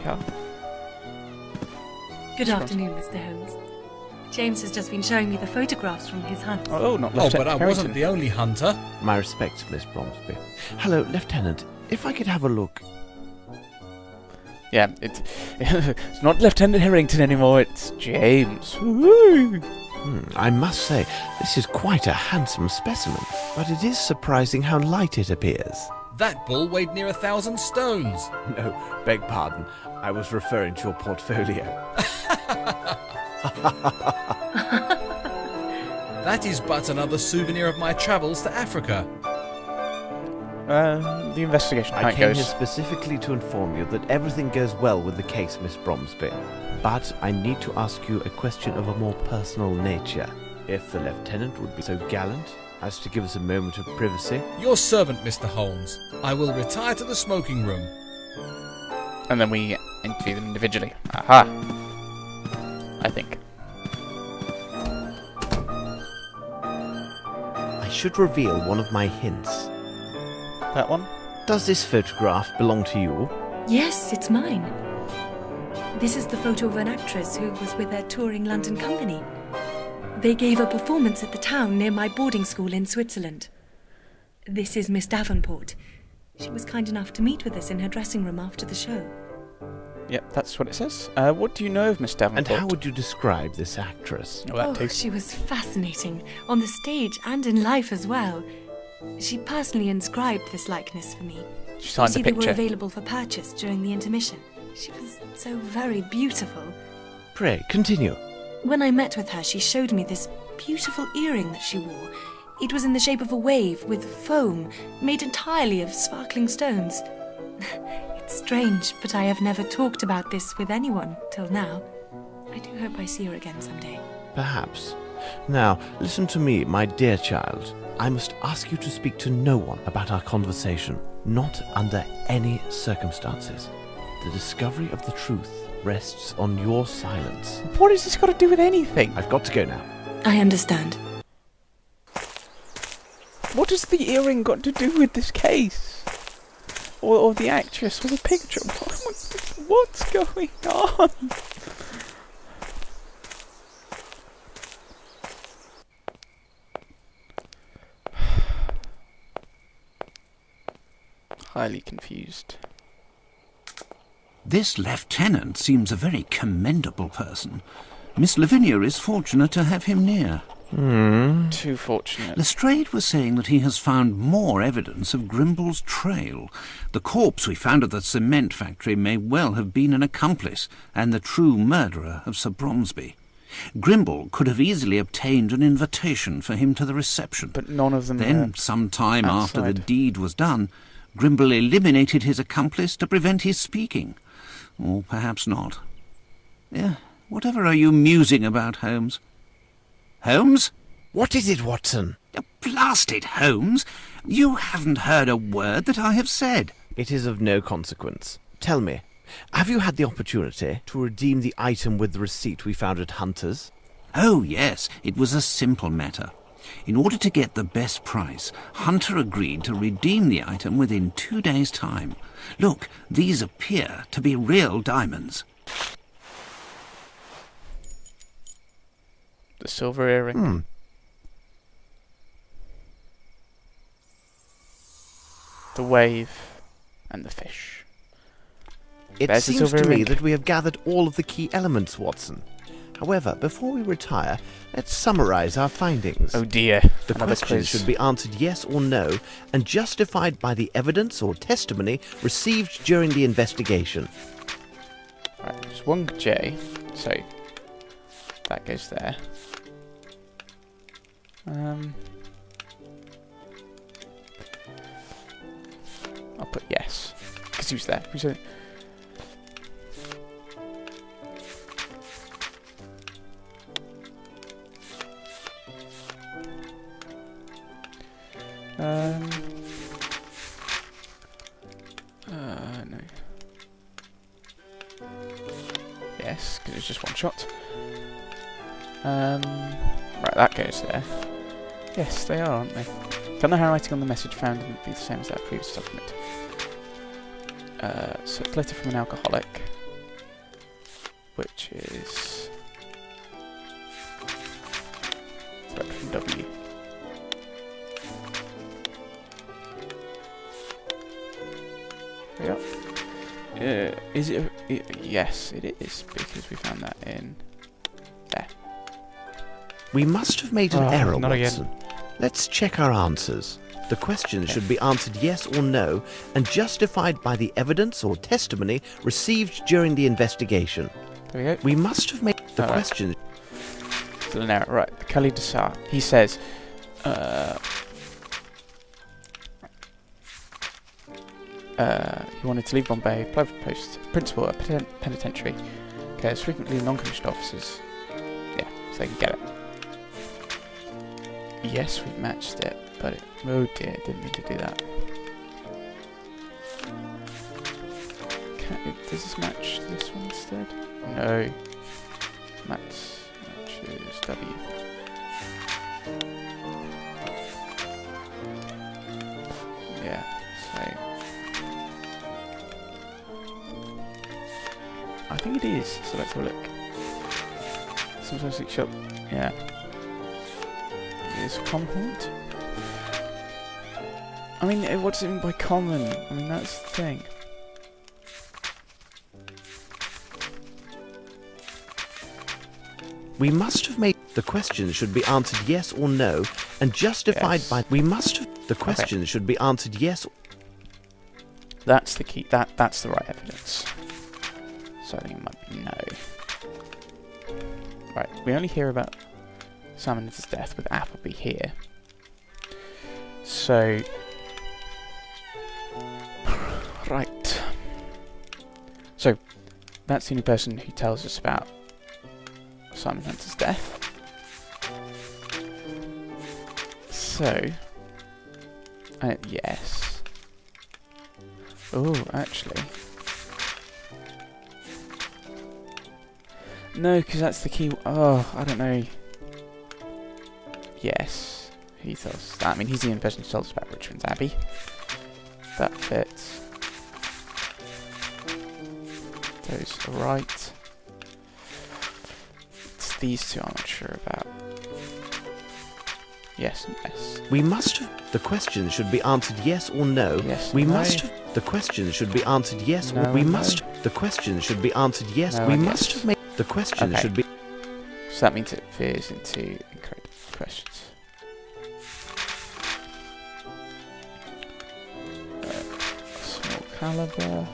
car. Good afternoon, Mr. Holmes. James has just been showing me the photographs from his hunt. Oh, not Oh, Lieutenant but I Harrington. wasn't the only hunter. My respects, Miss Bromsby. Hello, Lieutenant. If I could have a look. Yeah, it's not Lieutenant Harrington anymore, it's James. Woo! I must say, this is quite a handsome specimen, but it is surprising how light it appears. That bull weighed near 1,000 stones. No, beg pardon. I was referring to your portfolio. That is but another souvenir of my travels to Africa. The investigation, how I it came goes. here specifically to inform you that everything goes well with the case, Miss Bromsby. But I need to ask you a question of a more personal nature. If the Lieutenant would be so gallant as to give us a moment of privacy. Your servant, Mr. Holmes. I will retire to the smoking room. And then we interview them individually. Aha! I think. I should reveal one of my hints. That one? Does this photograph belong to you? Yes, it's mine. This is the photo of an actress who was with their touring London company. They gave a performance at the town near my boarding school in Switzerland. This is Miss Davenport. She was kind enough to meet with us in her dressing room after the show. Yep, that's what it says. What do you know of Miss Davenport? And how would you describe this actress? Oh, that too. She was fascinating, on the stage and in life as well. She personally inscribed this likeness for me. She signed the They were picture. available for purchase during the intermission. She was so very beautiful. Pray, continue. When I met with her, she showed me this beautiful earring that she wore. It was in the shape of a wave with foam, made entirely of sparkling stones. It's strange, but I have never talked about this with anyone till now. I do hope I see her again someday. Perhaps. Now, listen to me, my dear child. I must ask you to speak to no one about our conversation, not under any circumstances. The discovery of the truth rests on your silence. What has this got to do with anything? I've got to go now. I understand. What has the earring got to do with this case? Or the actress, or the picture? What's going on? Highly confused. This lieutenant seems a very commendable person. Miss Lavinia is fortunate to have him near. Too fortunate. Lestrade was saying that he has found more evidence of Grimble's trail. The corpse we found at the cement factory may well have been an accomplice and the true murderer of Sir Bromsby. Grimble could have easily obtained an invitation for him to the reception. But none of them Then, some time after the outside. deed was done, Grimble eliminated his accomplice to prevent his speaking. Or perhaps not. Whatever are you musing about, Holmes? Holmes? What is it, Watson? Blast it, Holmes! You haven't heard a word that I have said. It is of no consequence. Tell me, have you had the opportunity to redeem the item with the receipt we found at Hunter's? Oh, yes, it was a simple matter. In order to get the best price, Hunter agreed to redeem the item within 2 days' time. Look, these appear to be real diamonds. The silver earring. The wave and the fish. It There's the seems silver to me earring. that we have gathered all of the key elements, Watson. However, before we retire, let's summarize our findings. Oh dear. The Another questions quiz. should be answered yes or no, and justified by the evidence or testimony received during the investigation. Right, there's one J, so that goes there. I'll put yes, because he was there. He was there. No. Yes, because it's just one shot. Right, that goes there. Yes, they are, aren't they? Can the handwriting on the message found in be the same as that previous document? So, letter from an alcoholic. Hurry up. Is it, yes, it is, because we found that in there. We must have made an Oh, error, not again. Watson. Let's check our answers. The questions should be answered yes or no and justified by the evidence or testimony received during the investigation. There we go. We must have made the Alright. questions. Still an error. Right, Khalid Desar. He says, he wanted to leave Bombay, apply for post, principal at penitentiary. Okay, it's frequently non-commissioned officers. Yeah, so they can get it. Yes, we've matched it, but it, oh dear, didn't mean to do that. Does this match this one instead? No. Matches W. Yeah, so I think it is, so let's have a look. Sometimes it's shop, yeah. It is common haunt. I mean, what does it mean by common? I mean, that's the thing. We must have made the questions should be answered yes or no and justified Yes. by. We must have the questions should be answered yes. That's the key. That's the right evidence. So I think it might be no. Right, we only hear about Simon and his death with Appleby here. So right. So that's the only person who tells us about Simon Hunter's death. So, yes. Oh, actually. No, because that's the key. Oh, I don't know. Yes, he tells us that. I mean, he's the only person who tells us about Richmond's Abbey. That fits. Those are right. It's these two I'm not sure about. Yes and yes. We must have the questions should be answered yes or no. Yes. We no. must have the questions should be answered yes No or we and must no. the questions should be answered yes. No We and must yes. have made the questions Okay. should be. So that means it veers into incorrect questions. Small caliber.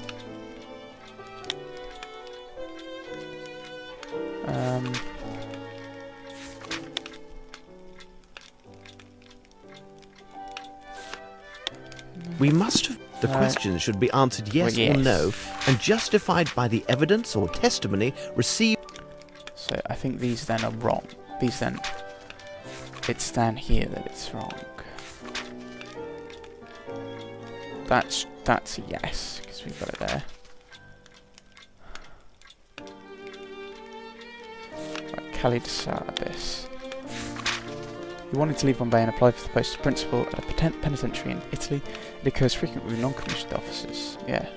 We must have the No. questions should be answered yes, Well, yes. or no and justified by the evidence or testimony received. So I think these then are wrong. These then, it's down here that it's wrong. That's a yes because we've got it there. Right, Khalid Sarbis. He wanted to leave Bombay and apply for the post of principal at a penitentiary in Italy. It occurs frequently with non-commissioned officers. Yeah.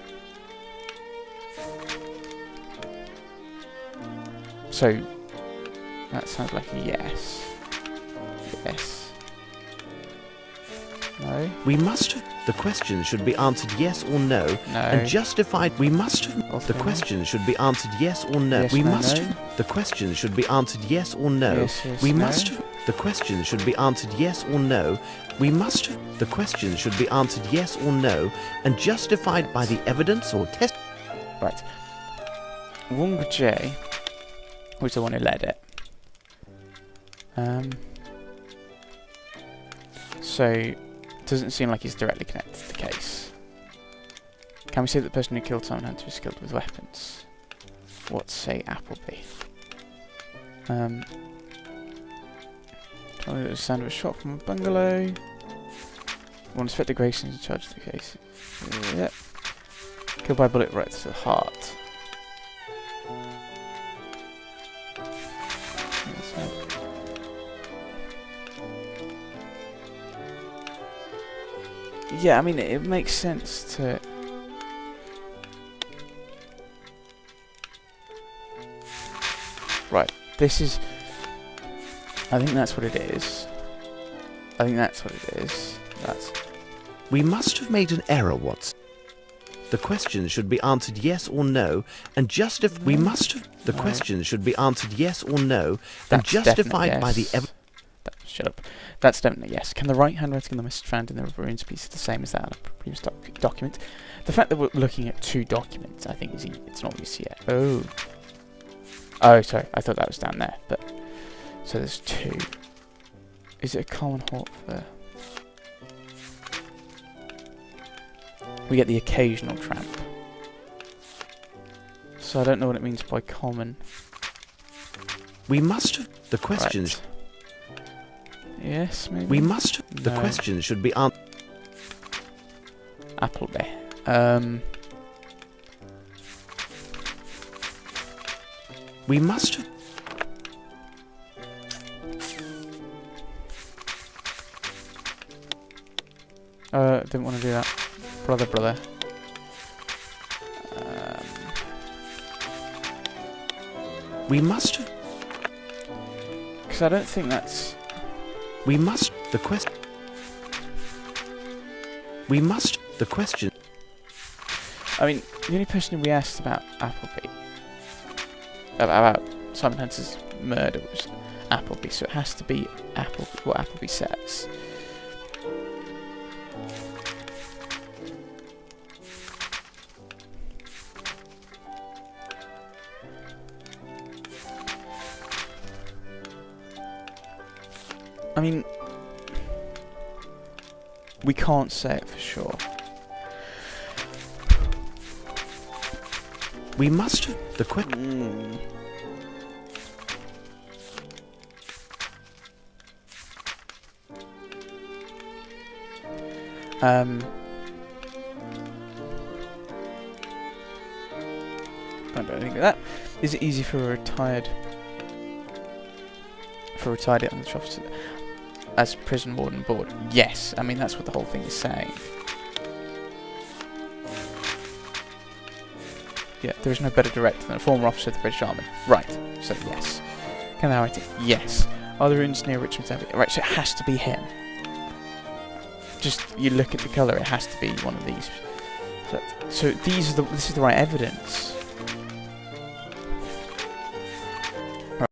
So that sounds like a yes. Yes. No. We must have the questions should be answered yes or no No. and justified. We must have Also the no. questions should be answered yes or no. Yes, We no, must no. have the questions should be answered yes or no. Yes, yes, We no. must have the questions should be answered yes or no. We must have the questions should be answered yes or no and justified by the evidence or test. Right. Wong J, who's the one who led it. So, it doesn't seem like he's directly connected to the case. Can we say that the person who killed Simon Hunter is skilled with weapons? What say Appleby? Tell me that the sound of a shot from a bungalow. One Inspector Grayson is in charge of the case. Yep. Killed by a bullet right to the heart. Yeah, I mean, it makes sense to... Right, this is... I think that's what it is. I think that's what it is. That's... We must have made an error, Watson. The questions should be answered yes or no, and we must have. The questions should be answered yes or no, and That's justified by the yes. evidence. Shut up. That's definitely yes. Can the right handwriting on the message found in the ruins piece the same as that on a previous document? The fact that we're looking at 2 documents, I think, it's not obvious yet. Oh. Oh, sorry. I thought that was down there. But so there's 2. Is it a common haunt for? We get the occasional tramp. So I don't know what it means by common. We must have. The questions. Right. Yes, maybe. We must have. The No. questions should be answered. Appleby. We must have. Didn't want to do that. Brother. We must have. Because I don't think that's... We must. The quest. We must. The question. I mean, the only person we asked about Appleby, about Simon Hunter's murder, was Appleby, so it has to be what Appleby says. I mean, we can't say it for sure. We must have. The question. I don't think that. Is it easy for a retired officer as prison warden board? Yes. I mean, that's what the whole thing is saying. Yeah, there is no better director than a former officer of the British Army. Right. So yes. Can I write it? Yes. Are there ruins near Richmond's Abbey? Right. So it has to be him. Just you look at the colour. It has to be one of these. So this is the right evidence.